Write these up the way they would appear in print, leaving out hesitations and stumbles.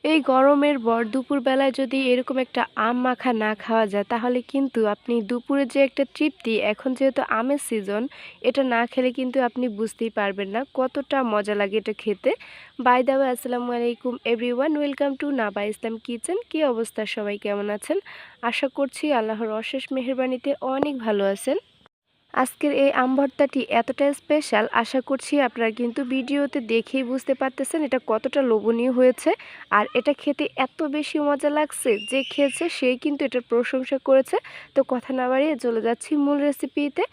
এই গরমের ভর দুপুরবেলায় যদি এরকম একটা আম মাখা না খাওয়া যায় তাহলে কিন্তু আপনি দুপুরে যে একটা তৃপ্তি এখন যেহেতু আমের সিজন এটা না খেলে কিন্তু আপনি বুঝতেই পারবেন না কতটা মজা লাগে এটা খেতে। বাই দ্য ওয়ে আসসালামু আলাইকুম everyone, welcome to Naba Islam kitchen. কী অবস্থা, সবাই কেমন আছেন? আশা করছি আল্লাহর অশেষ মেহেরবানিতে অনেক ভালো আছেন। আজকের এই আম ভর্তাটি এতটা স্পেশাল, আশা করছি আপনারা কিন্তু ভিডিওতে দেখেই বুঝতে পারতেছেন এটা কতটা লোভনীয় হয়েছে। আর এটা খেতে এত বেশি মজা লাগছে, যে খেয়েছে সেই কিন্তু এটার প্রশংসা করেছে। তো কথা না বাড়িয়ে চলে যাচ্ছি মূল রেসিপিতে।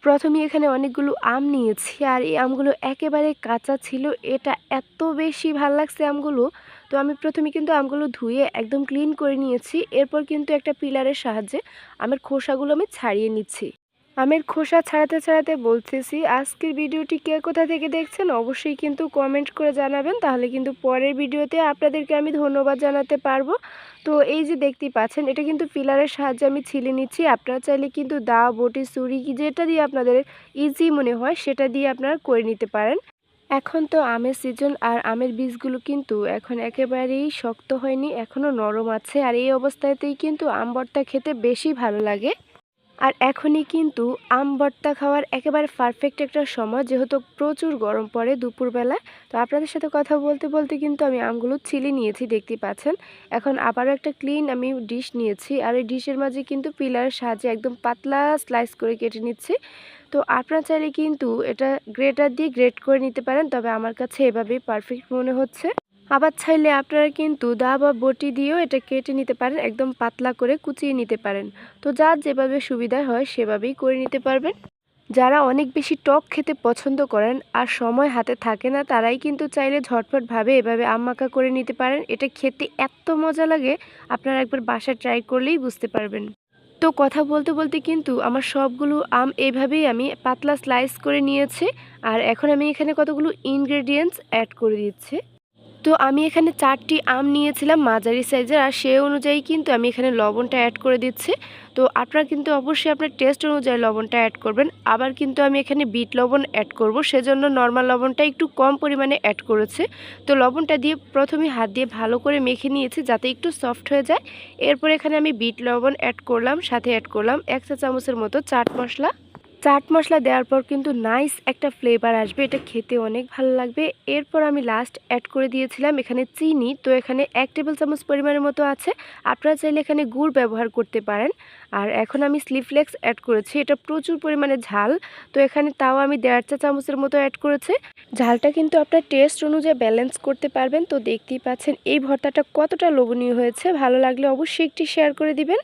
প্রথমে এখানে অনেকগুলো আম নিয়েছি, আর এই আমগুলো একেবারে কাঁচা ছিল। এটা এত বেশি ভাল লাগছে আমগুলো। তো আমি প্রথমে কিন্তু আমগুলো ধুয়ে একদম ক্লিন করে নিয়েছি। এরপর কিন্তু একটা পিলারের সাহায্যে আমের খোসাগুলো আমি ছাড়িয়ে নিচ্ছি। আমের খোসা ছাড়াতে ছাড়াতে বলতেছি, আজকের ভিডিওটি কে কোথা থেকে দেখছেন অবশ্যই কিন্তু কমেন্ট করে জানাবেন, তাহলে কিন্তু পরের ভিডিওতে আপনাদেরকে আমি ধন্যবাদ জানাতে পারবো। তো এই যে দেখতেই পাচ্ছেন, এটা কিন্তু পিলারের সাহায্যে আমি ছিলে নিচ্ছি। আপনারা চাইলে কিন্তু দা, বটি, ছুরি যেটা দিয়ে আপনাদের ইজি মনে হয় সেটা দিয়ে আপনারা করে নিতে পারেন। এখন তো আমের সিজন, আর আমের বীজগুলো কিন্তু এখন একেবারেই শক্ত হয়নি, এখনও নরম আছে। আর এই অবস্থাতেই কিন্তু আম ভর্তা খেতে বেশি ভালো লাগে। আর এখনই কিন্তু আম ভর্তা খাওয়ার একেবারে পারফেক্ট একটা সময়, যেহেতু প্রচুর গরম পড়ে দুপুরবেলায়। তো আপনাদের সাথে কথা বলতে বলতে কিন্তু আমি আমগুলো ছিলে নিয়েছি, দেখতেই পাচ্ছেন। এখন আবারও একটা ক্লিন আমি ডিশ নিয়েছি, আর এই ডিশের মাঝে কিন্তু পিলারের সাহায্যে একদম পাতলা স্লাইস করে কেটে নিচ্ছি। তো আপনারা চাইলে কিন্তু এটা গ্রেটার দিয়ে গ্রেট করে নিতে পারেন, তবে আমার কাছে এভাবেই পারফেক্ট মনে হচ্ছে। আবার চাইলে আপনারা কিন্তু দা বা বটি দিয়েও এটা কেটে নিতে পারেন, একদম পাতলা করে কুচিয়ে নিতে পারেন। তো যার যেভাবে সুবিধা হয় সেভাবেই করে নিতে পারবেন। যারা অনেক বেশি টক খেতে পছন্দ করেন আর সময় হাতে থাকে না, তারাই কিন্তু চাইলে ঝটপটভাবে এভাবে আম মাখা করে নিতে পারেন। এটা খেতে এত মজা লাগে, আপনারা একবার বাসায় ট্রাই করলেই বুঝতে পারবেন। তো কথা বলতে বলতে কিন্তু আমার সবগুলো আম এইভাবেই আমি পাতলা স্লাইস করে নিয়েছি। আর এখন আমি এখানে কতগুলো ইনগ্রেডিয়েন্টস অ্যাড করে দিচ্ছি। তো আমি এখানে 4টি আম নিয়েছিলাম মাঝারি সাইজের, আর সেই অনুযায়ী কিন্তু আমি এখানে লবণটা অ্যাড করে দিচ্ছি। তো আপনারা কিন্তু অবশ্যই আপনার টেস্ট অনুযায়ী লবণটা অ্যাড করবেন। আবার কিন্তু আমি এখানে বিট লবণ অ্যাড করব, সেজন্য নর্মাল লবণটা একটু কম পরিমাণে অ্যাড করেছি। তো লবণটা দিয়ে প্রথমে হাত দিয়ে ভালো করে মেখে নিয়েছি যাতে একটু সফট হয়ে যায়। এরপর এখানে আমি বিট লবণ অ্যাড করলাম, সাথে অ্যাড করলাম 1 চা চামচের মতো চাট মশলা। চাট মশলা দেওয়ার পর কিন্তু নাইস একটা ফ্লেভার আসবে, এটা খেতে অনেক ভালো লাগবে। এরপর আমি লাস্ট অ্যাড করে দিয়েছিলাম এখানে চিনি। তো এখানে 1 টেবিল চামচ পরিমাণের মতো আছে, আপনারা চাইলে এখানে গুড় ব্যবহার করতে পারেন। আর এখন আমি স্লিফ্লেক্স অ্যাড করেছি, এটা প্রচুর পরিমাণে ঝাল। তো এখানে তাও আমি 1.5 চা চামচের মতো অ্যাড করেছি। ঝালটা কিন্তু আপনার টেস্ট অনুযায়ী ব্যালেন্স করতে পারবেন। তো দেখতেই পাচ্ছেন এই ভর্তাটা কতটা লোভনীয় হয়েছে, ভালো লাগলে অবশ্যই একটি শেয়ার করে দিবেন।